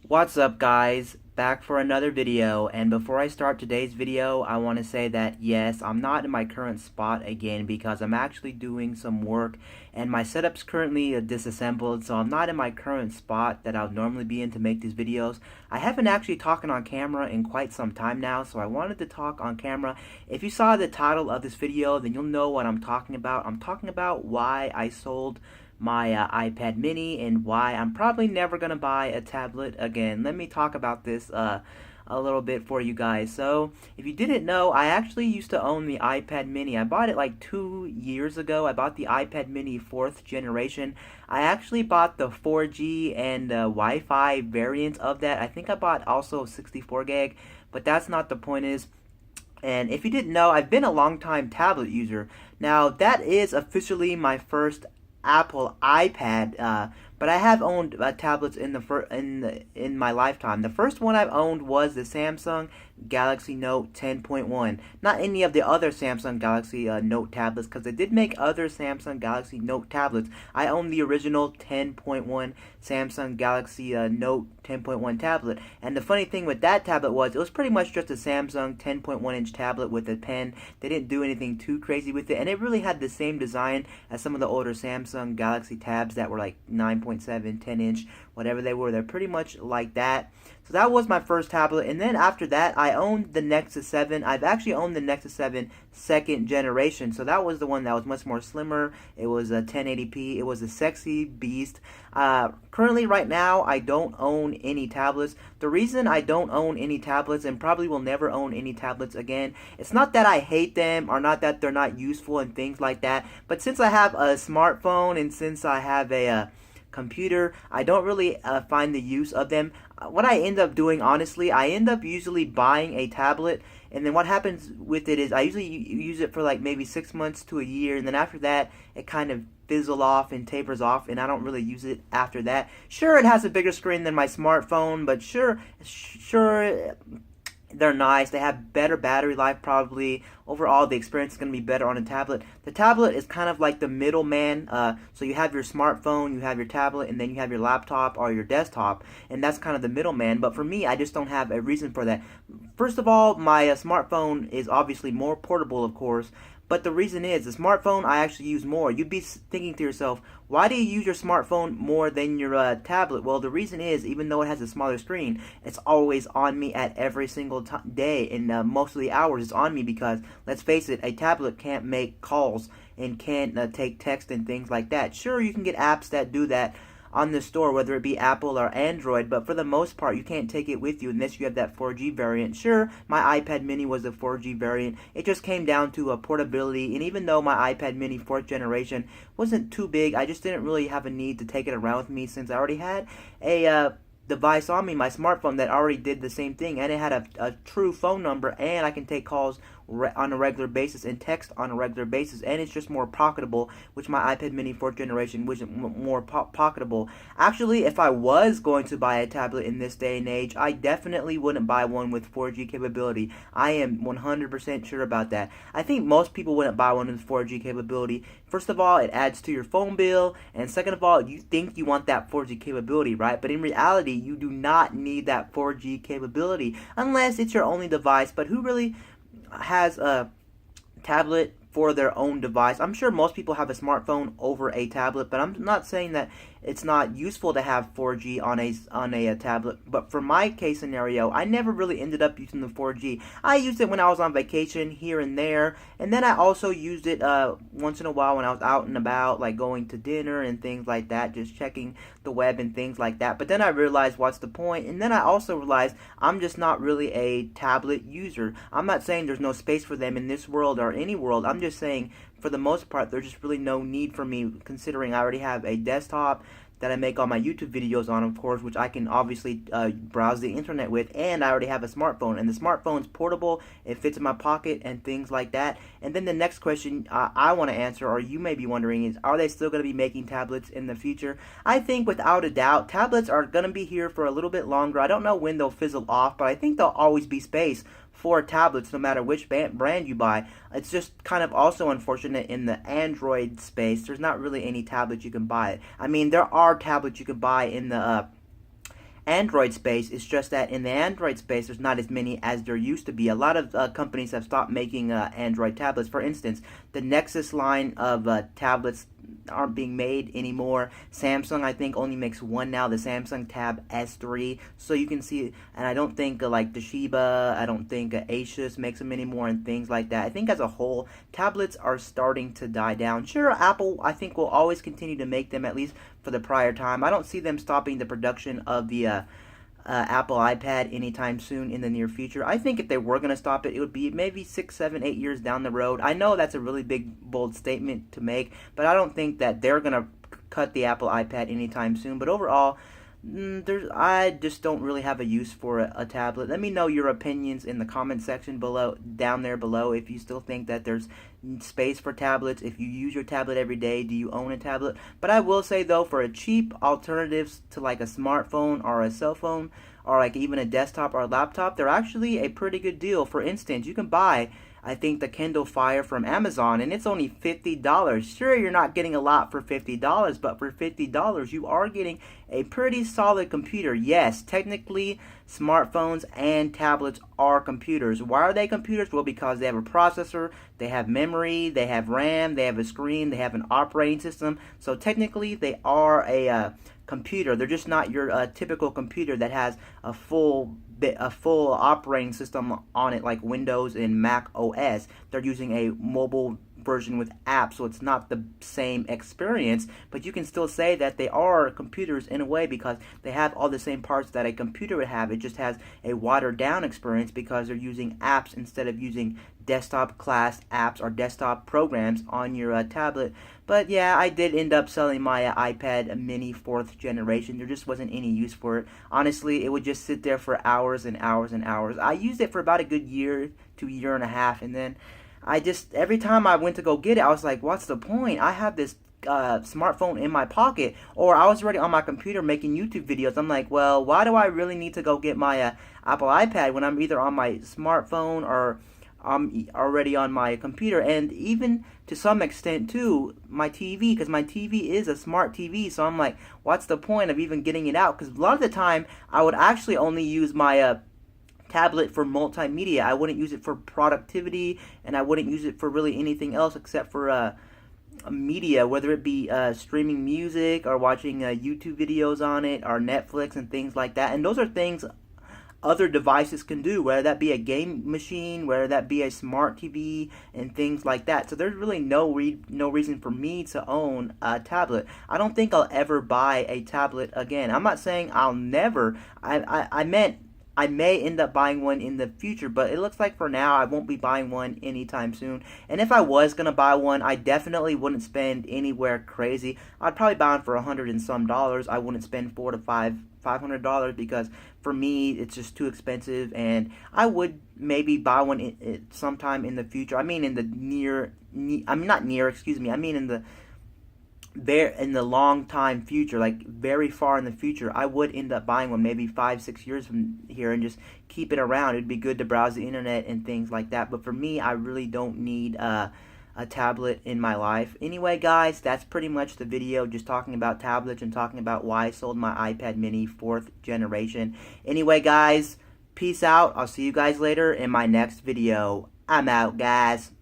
What's up, guys? Back for another video, and before I start today's video, I want to say that yes, I'm not in my current spot again because I'm actually doing some work and my setup's currently disassembled, so I'm not in my current spot that I would normally be in to make these videos. I haven't actually talked on camera in quite some time now, so I wanted to talk on camera. If you saw the title of this video, then you'll know what I'm talking about. I'm talking about why I sold my iPad mini and why I'm probably never going to buy a tablet again. Let me talk about this a little bit for you guys. So, if you didn't know, I actually used to own the iPad mini. I bought it like 2 years ago. I bought the iPad mini 4th generation. I actually bought the 4G and Wi-Fi variant of that. I think I bought also 64 gig, but that's not the point is. And if you didn't know, I've been a long time tablet user. Now, that is officially my first Apple iPad, but I have owned tablets in my lifetime. The first one I've owned was the Samsung Galaxy Note 10.1. Not any of the other Samsung Galaxy Note tablets, because they did make other Samsung Galaxy Note tablets. I own the original 10.1 Samsung Galaxy Note 10.1 tablet. And the funny thing with that tablet was it was pretty much just a Samsung 10.1-inch tablet with a pen. They didn't do anything too crazy with it, and it really had the same design as some of the older Samsung Galaxy tabs that were like 9.7, 10-inch, whatever they were. They're pretty much like that. So that was my first tablet, and then after that, I owned the Nexus 7. I've actually owned the Nexus 7 second generation, so that was the one that was much more slimmer. It was a 1080p. It was a sexy beast. Currently, right now, I don't own any tablets. The reason I don't own any tablets, and probably will never own any tablets again, it's not that I hate them, or not that they're not useful and things like that, but since I have a smartphone, and since I have a computer, I don't really find the use of them. What I end up doing, honestly, I end up usually buying a tablet, and then what happens with it is I usually use it for like maybe 6 months to a year, and then after that, it kind of fizzle off and tapers off, and I don't really use it after that. Sure, it has a bigger screen than my smartphone, but sure, they're nice. They have better battery life, probably. Overall, the experience is going to be better on a tablet. The tablet is kind of like the middleman. So you have your smartphone, you have your tablet, and then you have your laptop or your desktop, and that's kind of the middleman. But for me, I just don't have a reason for that. First of all, my smartphone is obviously more portable, of course. But the reason is, the smartphone I actually use more. You'd be thinking to yourself, why do you use your smartphone more than your tablet? Well, the reason is, even though it has a smaller screen, it's always on me at every single day, and most of the hours it's on me because, let's face it, a tablet can't make calls and can't take text and things like that. Sure, you can get apps that do that on the store, whether it be Apple or Android, but for the most part, you can't take it with you unless you have that 4G variant. Sure, my iPad mini was a 4G variant. It just came down to a portability, and even though my iPad mini 4th generation wasn't too big, I just didn't really have a need to take it around with me since I already had a device on me, my smartphone, that already did the same thing, and it had a true phone number, and I can take calls on a regular basis and text on a regular basis, and it's just more pocketable, which my iPad mini 4th generation wasn't more pocketable. Actually, if I was going to buy a tablet in this day and age, I definitely wouldn't buy one with 4G capability. I am 100% sure about that. I think most people wouldn't buy one with 4G capability. First of all, it adds to your phone bill, and second of all, you think you want that 4G capability, right? But in reality, you do not need that 4G capability unless it's your only device. But who really has a tablet for their own device? I'm sure most people have a smartphone over a tablet, but I'm not saying that it's not useful to have 4G on a tablet. But for my case scenario, I never really ended up using the 4G. I used it when I was on vacation here and there, and then I also used it once in a while when I was out and about, like going to dinner and things like that, just checking the web and things like that. But then I realized, what's the point? And then I also realized I'm just not really a tablet user. I'm not saying there's no space for them in this world or any world. I'm just saying, for the most part, there's just really no need for me, considering I already have a desktop that I make all my YouTube videos on, of course, which I can obviously browse the internet with, and I already have a smartphone, and the smartphone's portable, it fits in my pocket, and things like that. And then the next question I want to answer, or you may be wondering, is, are they still going to be making tablets in the future? I think without a doubt, tablets are going to be here for a little bit longer. I don't know when they'll fizzle off, but I think there'll always be space for tablets no matter which brand you buy. It's just kind of also unfortunate in the Android space. There's not really any tablets you can buy. I mean, there are tablets you can buy in the Android space. It's just that in the Android space, there's not as many as there used to be. A lot of companies have stopped making Android tablets. For instance, the Nexus line of tablets aren't being made anymore. Samsung, I think, only makes one now, the Samsung Tab S3. So you can see, and I don't think like Toshiba, I don't think Asus makes them anymore and things like that. I think as a whole, tablets are starting to die down. Sure, Apple, I think, will always continue to make them, at least for the prior time. I don't see them stopping the production of the Apple iPad anytime soon in the near future. I think if they were going to stop it, it would be maybe 6, 7, 8 years down the road. I know that's a really big, bold statement to make, but I don't think that they're going to cut the Apple iPad anytime soon. But overall, I just don't really have a use for a tablet. Let me know your opinions in the comment section below, down there below, if you still think that there's space for tablets. If you use your tablet every day, do you own a tablet? But I will say though, for a cheap alternatives to like a smartphone or a cell phone, or like even a desktop or a laptop, they're actually a pretty good deal. For instance, you can buy, I think, the Kindle Fire from Amazon, and it's only $50. Sure, you're not getting a lot for $50, but for $50, you are getting a pretty solid computer. Yes, technically, smartphones and tablets are computers. Why are they computers? Well, because they have a processor, they have memory, they have RAM, they have a screen, they have an operating system. So technically, they are a computer. They're just not your typical computer that has a full operating system on it like Windows and Mac OS. They're using a mobile version with apps, so it's not the same experience, but you can still say that they are computers in a way because they have all the same parts that a computer would have. It just has a watered down experience because they're using apps instead of using desktop class apps or desktop programs on your tablet. But yeah, I did end up selling my iPad mini 4th generation. There just wasn't any use for it. Honestly, it would just sit there for hours and hours and hours. I used it for about a good year to a year and a half, and then every time I went to go get it, I was like, what's the point? I have this smartphone in my pocket, or I was already on my computer making YouTube videos. I'm like, well, why do I really need to go get my Apple iPad when I'm either on my smartphone or I'm already on my computer? And even to some extent too, my TV, because my TV is a smart TV. So I'm like, what's the point of even getting it out? Because a lot of the time I would actually only use my tablet for multimedia. I wouldn't use it for productivity, and I wouldn't use it for really anything else except for media, whether it be streaming music or watching YouTube videos on it or Netflix and things like that. And those are things other devices can do, whether that be a game machine, whether that be a smart TV, and things like that. So there's really no reason for me to own a tablet. I don't think I'll ever buy a tablet again. I'm not saying I'll never. I meant I may end up buying one in the future, but it looks like for now I won't be buying one anytime soon. And if I was gonna buy one, I definitely wouldn't spend anywhere crazy. I'd probably buy one for $100 and some. I wouldn't spend $500 because for me it's just too expensive. And I would maybe buy one sometime in the future. I mean in the I mean in the long time future, like very far in the future. I would end up buying one maybe 5-6 years from here and just keep it around. It'd be good to browse the internet and things like that. But for me, I really don't need a tablet in my life. Anyway, guys, that's pretty much the video, just talking about tablets and talking about why I sold my iPad mini 4th generation. Anyway, guys, peace out. I'll see you guys later in my next video. I'm out, guys.